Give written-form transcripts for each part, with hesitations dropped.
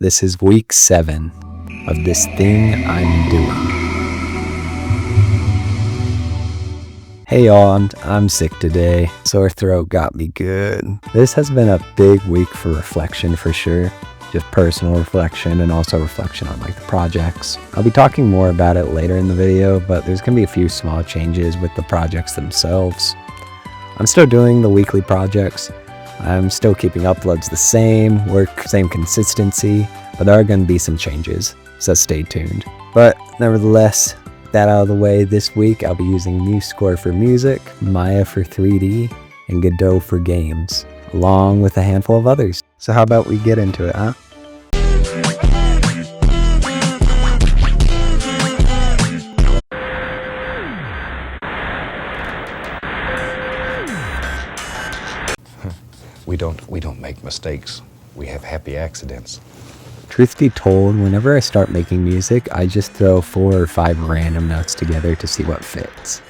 This is week 7 of this thing I'm doing. Hey y'all, I'm sick today. Sore throat got me good. This has been a big week for reflection for sure. Just personal reflection and also reflection on like the projects. I'll be talking more about it later in the video, but there's gonna be a few small changes with the projects themselves. I'm still doing the weekly projects. I'm still keeping uploads the same consistency, but there are going to be some changes, so stay tuned. But nevertheless, that out of the way, this week I'll be using MuseScore for music, Maya for 3D, and Godot for games, along with a handful of others. So how about we get into it, huh? We don't make mistakes. We have happy accidents. Truth be told, whenever I start making music, I just throw 4 or 5 random notes together to see what fits.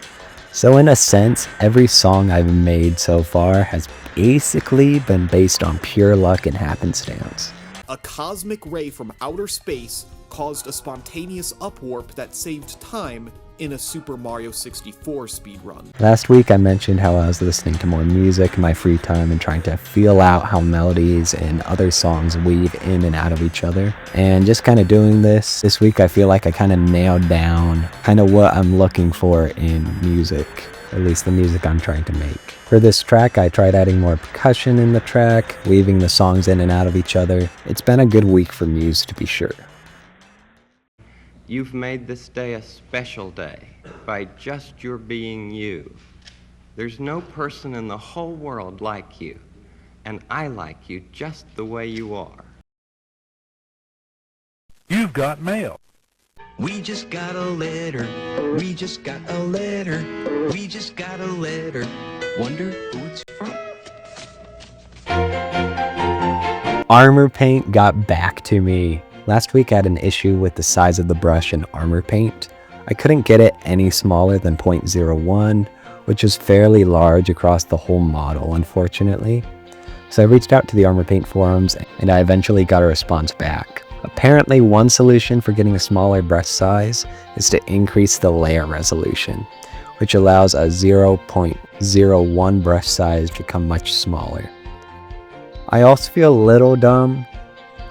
So in a sense, every song I've made so far has basically been based on pure luck and happenstance. A cosmic ray from outer space caused a spontaneous upwarp that saved time in a Super Mario 64 speedrun. Last week I mentioned how I was listening to more music in my free time and trying to feel out how melodies and other songs weave in and out of each other. And just kind of doing this week, I feel like I kind of nailed down kind of what I'm looking for in music, at least the music I'm trying to make. For this track, I tried adding more percussion in the track, weaving the songs in and out of each other. It's been a good week for Muse, to be sure. You've made this day a special day by just your being you. There's no person in the whole world like you, and I like you just the way you are. You've got mail. We just got a letter. We just got a letter. We just got a letter. Wonder who it's from. Armor paint got back to me. Last week I had an issue with the size of the brush in armor paint. I couldn't get it any smaller than 0.01, which is fairly large across the whole model, unfortunately. So I reached out to the armor paint forums and I eventually got a response back. Apparently one solution for getting a smaller brush size is to increase the layer resolution, which allows a 0.01 brush size to become much smaller. I also feel a little dumb.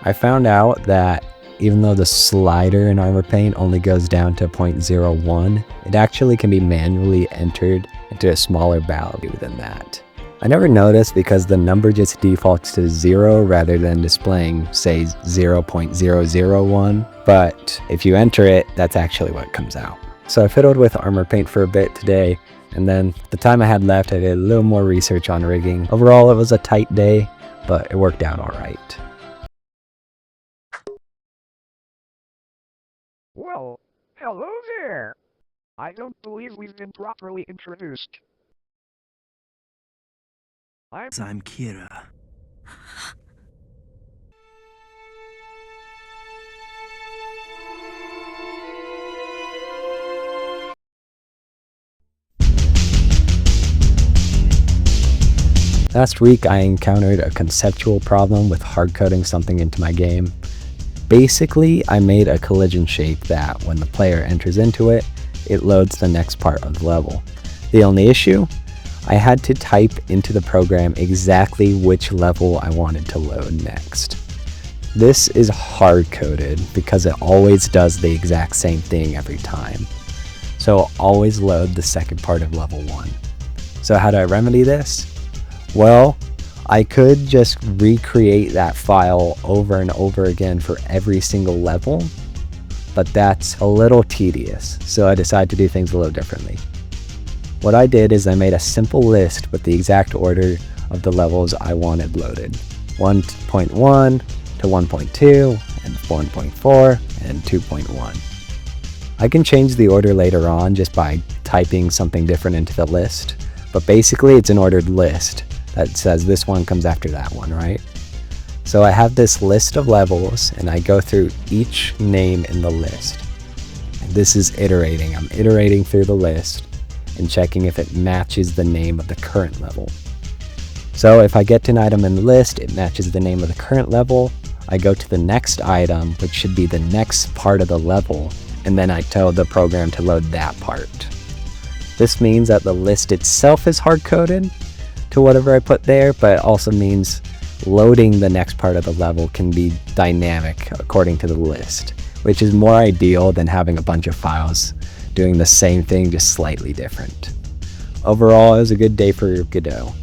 I found out that even though the slider in armor paint only goes down to 0.01, it actually can be manually entered into a smaller value than that. I never noticed because the number just defaults to 0 rather than displaying, say, 0.001, but if you enter it, that's actually what comes out. So I fiddled with armor paint for a bit today, and then the time I had left, I did a little more research on rigging. Overall, it was a tight day, but it worked out alright. Well, hello there. I don't believe we've been properly introduced. I'm Kira. Last week I encountered a conceptual problem with hard-coding something into my game. Basically, I made a collision shape that, when the player enters into it, it loads the next part of the level. The only issue? I had to type into the program exactly which level I wanted to load next. This is hard-coded because it always does the exact same thing every time. So I'll always load the second part of level 1. So how do I remedy this? Well, I could just recreate that file over and over again for every single level, but that's a little tedious, so I decided to do things a little differently. What I did is I made a simple list with the exact order of the levels I wanted loaded. 1.1 to 1.2, and 1.4, and 2.1. I can change the order later on just by typing something different into the list, but basically it's an ordered list that says this one comes after that one, right? So I have this list of levels and I go through each name in the list. And this is iterating. I'm iterating through the list and checking if it matches the name of the current level. So if I get to an item in the list, it matches the name of the current level, I go to the next item, which should be the next part of the level, and then I tell the program to load that part. This means that the list itself is hard-coded to whatever I put there, but it also means loading the next part of the level can be dynamic according to the list, which is more ideal than having a bunch of files doing the same thing, just slightly different. Overall, it was a good day for Godot.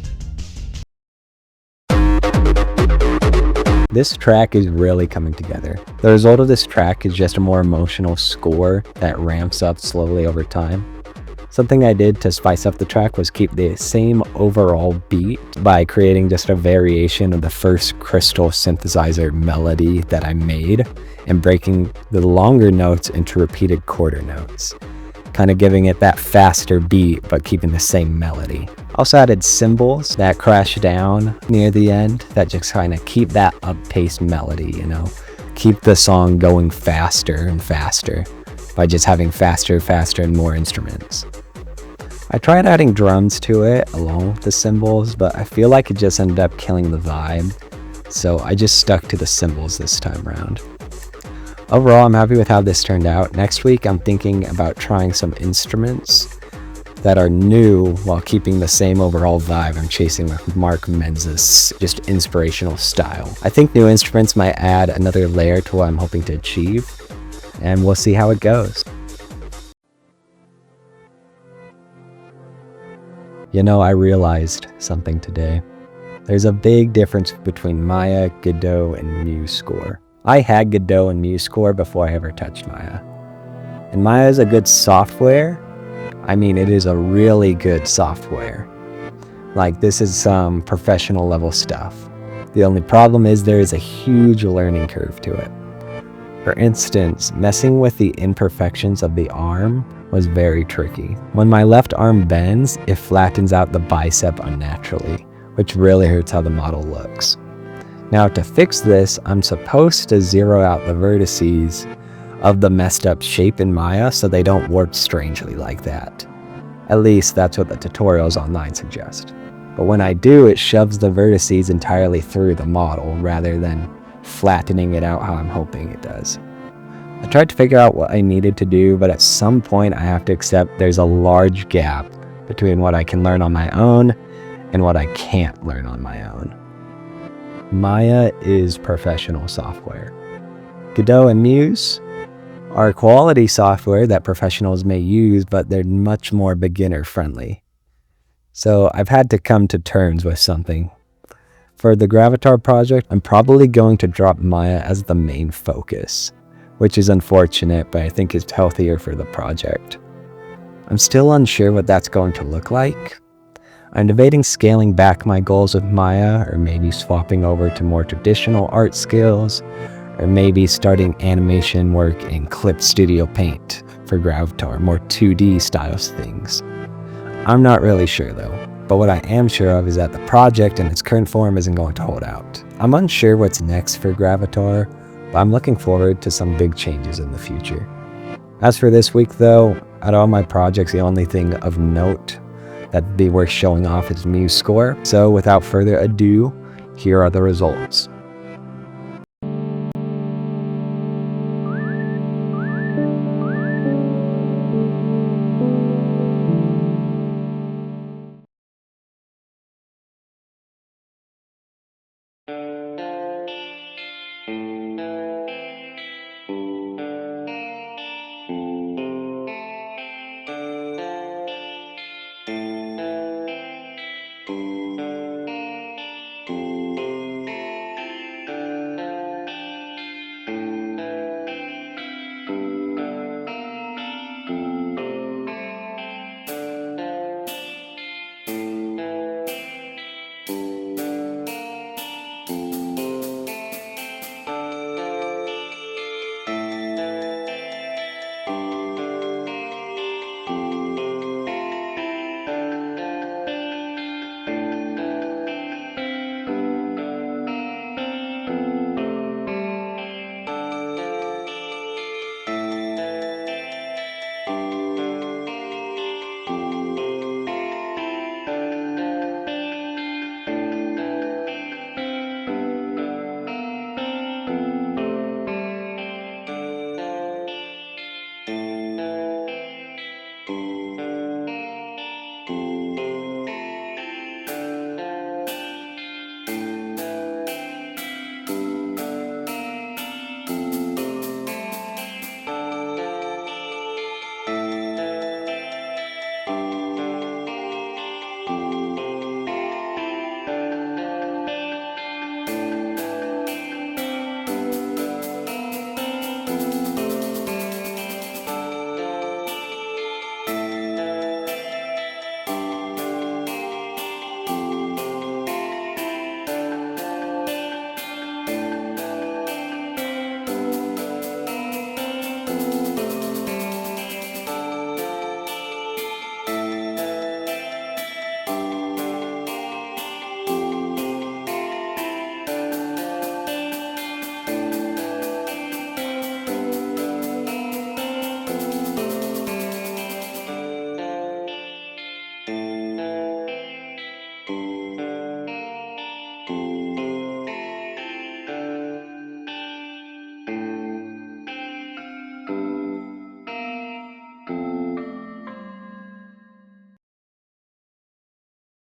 This track is really coming together. The result of this track is just a more emotional score that ramps up slowly over time. Something I did to spice up the track was keep the same overall beat by creating just a variation of the first crystal synthesizer melody that I made and breaking the longer notes into repeated quarter notes, kind of giving it that faster beat but keeping the same melody. Also added cymbals that crash down near the end that just kind of keep that up-paced melody, you know, keep the song going faster and faster by just having faster, and more instruments. I tried adding drums to it along with the cymbals, but I feel like it just ended up killing the vibe, so I just stuck to the cymbals this time around. Overall, I'm happy with how this turned out. Next week, I'm thinking about trying some instruments that are new while keeping the same overall vibe I'm chasing with Mark Menz's just inspirational style. I think new instruments might add another layer to what I'm hoping to achieve, and we'll see how it goes. You know, I realized something today. There's a big difference between Maya, Godot, and MuseScore. I had Godot and MuseScore before I ever touched Maya. And Maya is a good software. I mean, it is a really good software. Like, this is some professional level stuff. The only problem is there is a huge learning curve to it. For instance, messing with the imperfections of the arm was very tricky. When my left arm bends, it flattens out the bicep unnaturally, which really hurts how the model looks. Now, to fix this, I'm supposed to zero out the vertices of the messed up shape in Maya so they don't warp strangely like that. At least that's what the tutorials online suggest. But when I do, it shoves the vertices entirely through the model rather than flattening it out how I'm hoping it does. I tried to figure out what I needed to do, but at some point I have to accept there's a large gap between what I can learn on my own and what I can't learn on my own. Maya is professional software. Godot and Muse are quality software that professionals may use, but they're much more beginner friendly. So I've had to come to terms with something. For the Gravatar project, I'm probably going to drop Maya as the main focus, which is unfortunate, but I think it's healthier for the project. I'm still unsure what that's going to look like. I'm debating scaling back my goals with Maya, or maybe swapping over to more traditional art skills, or maybe starting animation work in Clip Studio Paint for Gravatar, more 2D styles things. I'm not really sure though, but what I am sure of is that the project in its current form isn't going to hold out. I'm unsure what's next for Gravatar, but I'm looking forward to some big changes in the future. As for this week though, out of all my projects, the only thing of note that'd be worth showing off is MuseScore. So without further ado, here are the results.